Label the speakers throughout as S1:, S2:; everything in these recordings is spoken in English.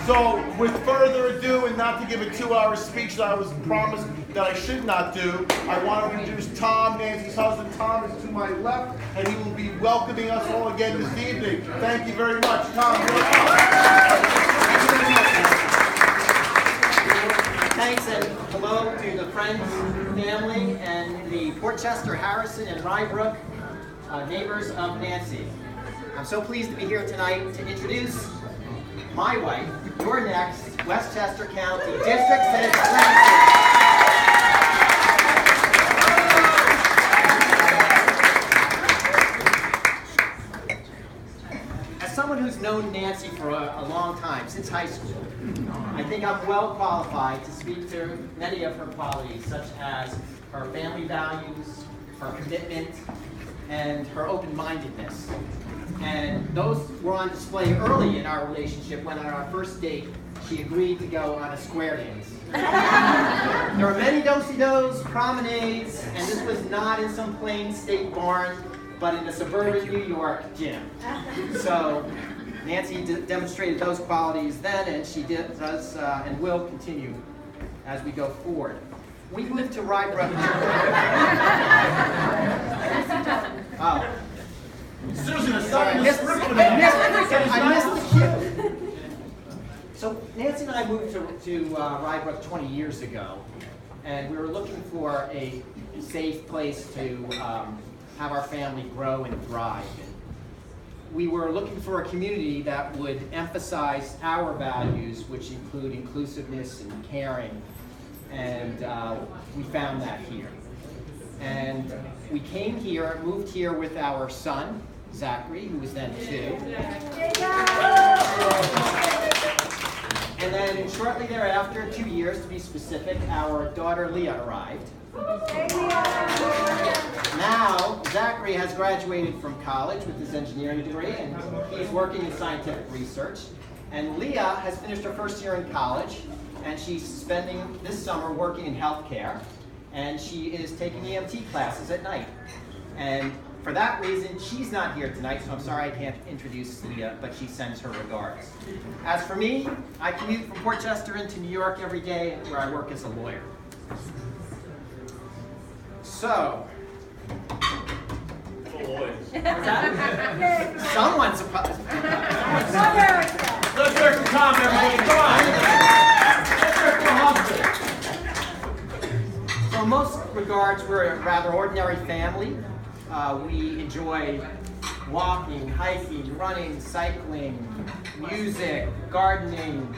S1: So, with further ado, and not to give a 2-hour speech that I was promised that I should not do, I want to introduce Tom, Nancy's husband. Tom is to my left, and he will be welcoming us all again this evening. Thank you very much, Tom.
S2: Thanks, and hello to the friends, family, and the Portchester, Harrison, and Rybrook neighbors of Nancy. I'm so pleased to be here tonight to introduce my wife, your next Westchester County District Citizen. As someone who's known Nancy for a long time, since high school, I think I'm well qualified to speak to many of her qualities, such as her family values, her commitment, and her open-mindedness. And those were on display early in our relationship when on our first date, she agreed to go on a square dance. There were many do-si-dos, promenades, and this was not in some plain state barn, but in a suburban New York gym. So Nancy demonstrated those qualities then, and she does and will continue as we go forward. We moved to Rybrook. Oh.
S1: Susan,
S2: Sorry, I missed the cue. So Nancy and I moved to Rybrook 20 years ago, and we were looking for a safe place to have our family grow and thrive. And we were looking for a community that would emphasize our values, which include inclusiveness and caring, and we found that here. And we came here, moved here with our son, Zachary, who was then 2. And then shortly thereafter, 2 years to be specific, our daughter Leah arrived. Now, Zachary has graduated from college with his engineering degree, and he's working in scientific research. And Leah has finished her first year in college, and she's spending this summer working in healthcare. And she is taking EMT classes at night. And for that reason, she's not here tonight, so I'm sorry I can't introduce Leah, but she sends her regards. As for me, I commute from Portchester into New York every day, where I work as a lawyer. So, someone's supposed to.
S1: let's hear from Tom, everybody. Come on. Let's hear from husband.
S2: So in most regards, we're a rather ordinary family. We enjoy walking, hiking, running, cycling, music, gardening,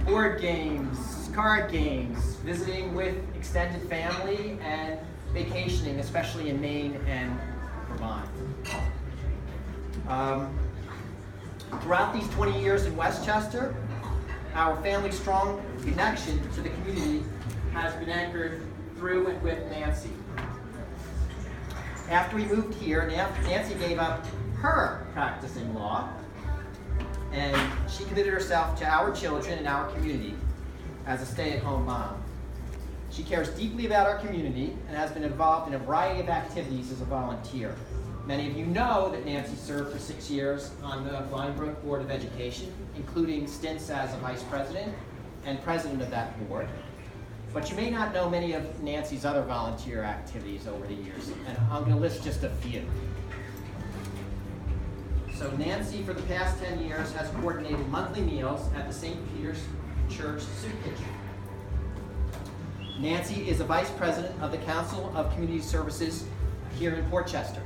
S2: board games, card games, visiting with extended family, and vacationing, especially in Maine and Vermont. Throughout these 20 years in Westchester, our family's strong connection to the community has been anchored through and with Nancy. After we moved here, Nancy gave up her practicing law, and she committed herself to our children and our community as a stay-at-home mom. She cares deeply about our community and has been involved in a variety of activities as a volunteer. Many of you know that Nancy served for 6 years on the Rybrook Board of Education, including stints as a vice president and president of that board. But you may not know many of Nancy's other volunteer activities over the years, and I'm going to list just a few. So Nancy, for the past 10 years, has coordinated monthly meals at the St. Peter's Church Soup Kitchen. Nancy is a vice president of the Council of Community Services here in Portchester.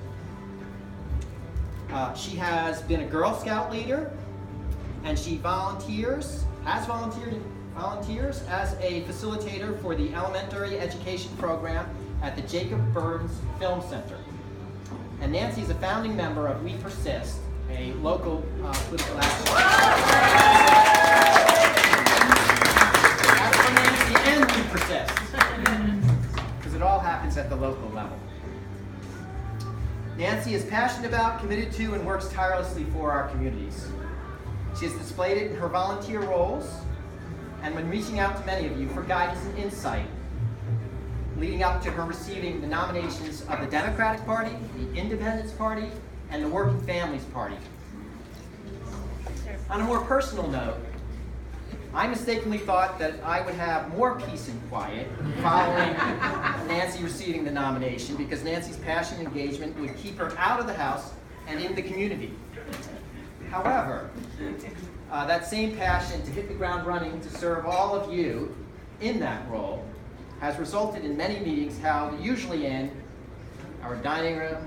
S2: She has been a Girl Scout leader, and she volunteers as a facilitator for the elementary education program at the Jacob Burns Film Center. And Nancy is a founding member of We Persist, a local political action. As for Nancy and We Persist, because it all happens at the local level. Nancy is passionate about, committed to, and works tirelessly for our communities. She has displayed it in her volunteer roles and when reaching out to many of you for guidance and insight, leading up to her receiving the nominations of the Democratic Party, the Independence Party, and the Working Families Party. On a more personal note, I mistakenly thought that I would have more peace and quiet following Nancy receiving the nomination, because Nancy's passion and engagement would keep her out of the House and in the community. However, that same passion to hit the ground running to serve all of you in that role has resulted in many meetings held usually in our dining room,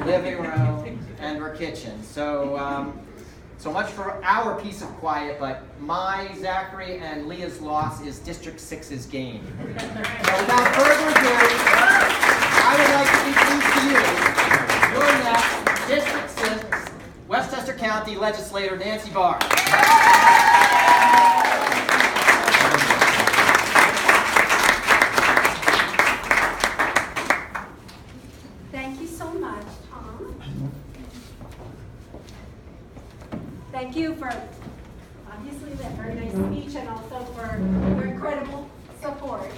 S2: living room, and our kitchen. So, so much for our piece of quiet, but my, Zachary, and Leah's loss is District 6's gain. So without further ado, I would like to introduce to you your next District 6 Westchester County Legislator, Nancy Barr.
S3: Thank you so much, Tom. Thank you for obviously that very nice speech and also for your incredible support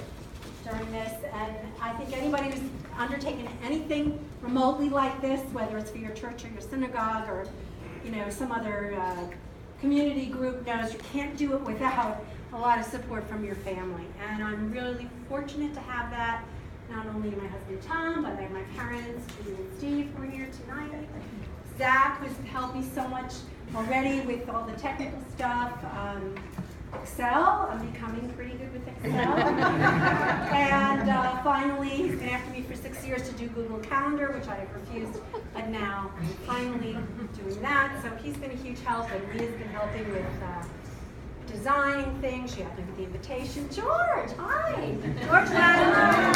S3: during this. And I think anybody who's undertaken anything remotely like this, whether it's for your church or your synagogue or some other community group, knows you can't do it without a lot of support from your family. And I'm really fortunate to have that. Not only my husband Tom, but I have my parents, Judy and Steve, who are here tonight. Zach, who's helped me so much already with all the technical stuff. Excel, I'm becoming pretty good with Excel. And finally, he's been after me for 6 years to do Google Calendar, which I have refused, but now finally doing that. So he's been a huge help, and Leah's been helping with designing things. She helped me with the invitation. George, hi! George Latimer!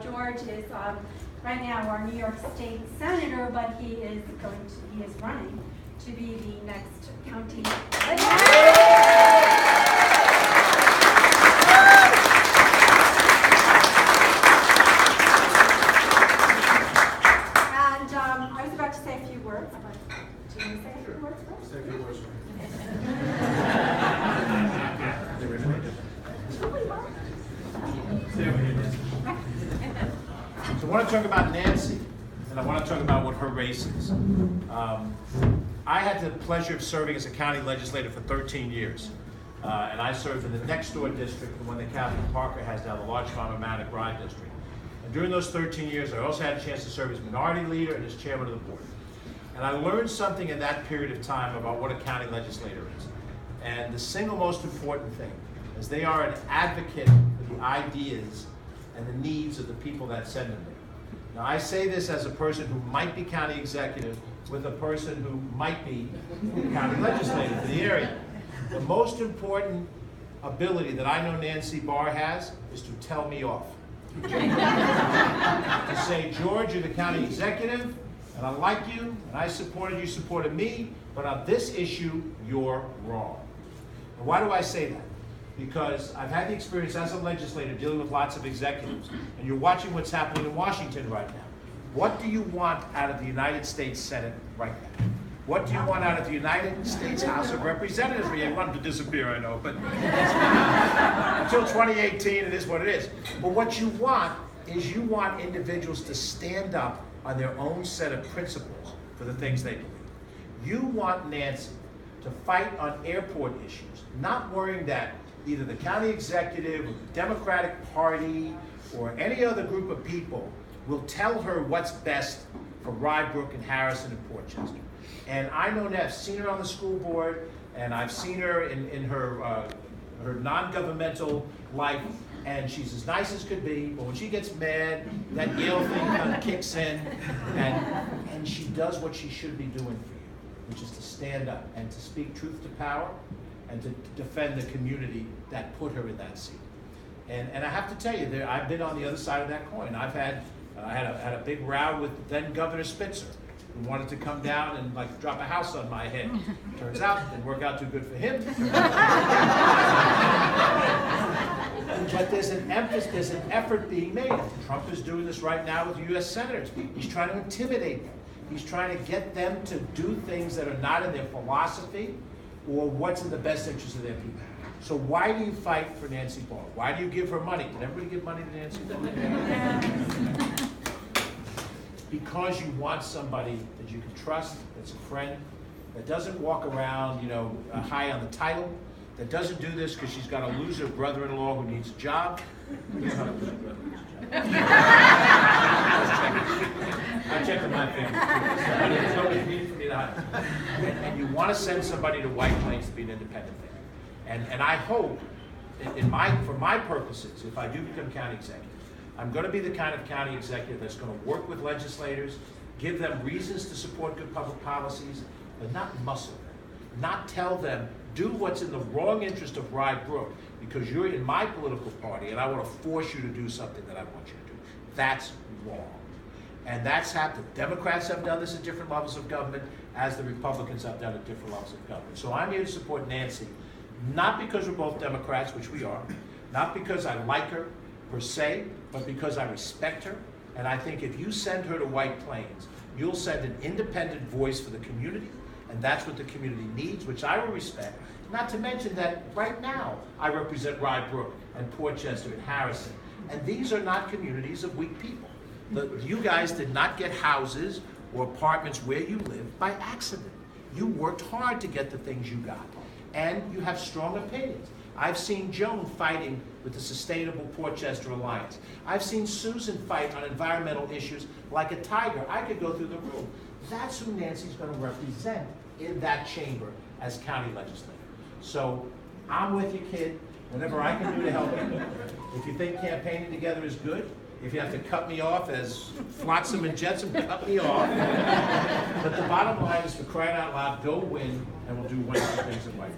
S3: George is right now our New York State Senator, but he is running to be the next county. And I was about to say a few words, but do you want to say a few words first? Say a few words.
S4: So I want to talk about Nancy, and I want to talk about what her race is. I had the pleasure of serving as a county legislator for 13 years. And I served in the next door district, the one that Kathy Parker has now, the Larchmont Mamatic Ride District. And during those 13 years, I also had a chance to serve as minority leader and as chairman of the board. And I learned something in that period of time about what a county legislator is. And the single most important thing is they are an advocate for the ideas and the needs of the people that send them there. Now, I say this as a person who might be county executive with a person who might be county legislator for the area. The most important ability that I know Nancy Barr has is to tell me off. To say, George, you're the county executive, and I like you, and I supported you, supported me, but on this issue, you're wrong. And why do I say that? Because I've had the experience as a legislator dealing with lots of executives, and you're watching what's happening in Washington right now. What do you want out of the United States Senate right now? What do you want out of the United States House of Representatives? We want them to disappear, I know, but until 2018, it is what it is. But what you want is you want individuals to stand up on their own set of principles for the things they believe. You want Nancy to fight on airport issues, not worrying that either the county executive or the Democratic Party or any other group of people will tell her what's best for Rybrook and Harrison and Portchester. And I know that I've seen her on the school board, and I've seen her in her non-governmental life, and she's as nice as could be, but when she gets mad, that Yale thing kind of kicks in, and she does what she should be doing for you, which is to stand up and to speak truth to power and to defend the community that put her in that seat. And I have to tell you, I've been on the other side of that coin. I had a big row with then Governor Spitzer, who wanted to come down and like drop a house on my head. Turns out it didn't work out too good for him. But there's an effort being made. Trump is doing this right now with U.S. senators. He's trying to intimidate them. He's trying to get them to do things that are not in their philosophy or what's in the best interest of their people. So why do you fight for Nancy Barr? Why do you give her money? Did everybody give money to Nancy Barr? Because you want somebody that you can trust, that's a friend, that doesn't walk around, high on the title, that doesn't do this because she's got a loser brother-in-law who needs a job. I checked with my family. There's nobody needed for me to hide. And you want to send somebody to White Plains to be an independent there. And I hope, for my purposes, if I do become county executive, I'm going to be the kind of county executive that's going to work with legislators, give them reasons to support good public policies, but not muscle them, not tell them, do what's in the wrong interest of Rye Brook because you're in my political party and I want to force you to do something that I want you to do. That's wrong. And that's happened. Democrats have done this at different levels of government, as the Republicans have done at different levels of government. So I'm here to support Nancy, not because we're both Democrats, which we are, not because I like her per se, but because I respect her. And I think if you send her to White Plains, you'll send an independent voice for the community, and that's what the community needs, which I will respect. Not to mention that right now, I represent Rye Brook and Portchester and Harrison, and these are not communities of weak people. You guys did not get houses or apartments where you live by accident. You worked hard to get the things you got, and you have strong opinions. I've seen Joan fighting with the Sustainable Portchester Alliance. I've seen Susan fight on environmental issues like a tiger. I could go through the room. That's who Nancy's going to represent in that chamber as county legislator. So I'm with you, kid. Whatever I can do to help you. If you think campaigning together is good, if you have to cut me off as Flotsam and Jetsam, cut me off. But the bottom line is, for crying out loud, go win, and we'll do wonderful things in life.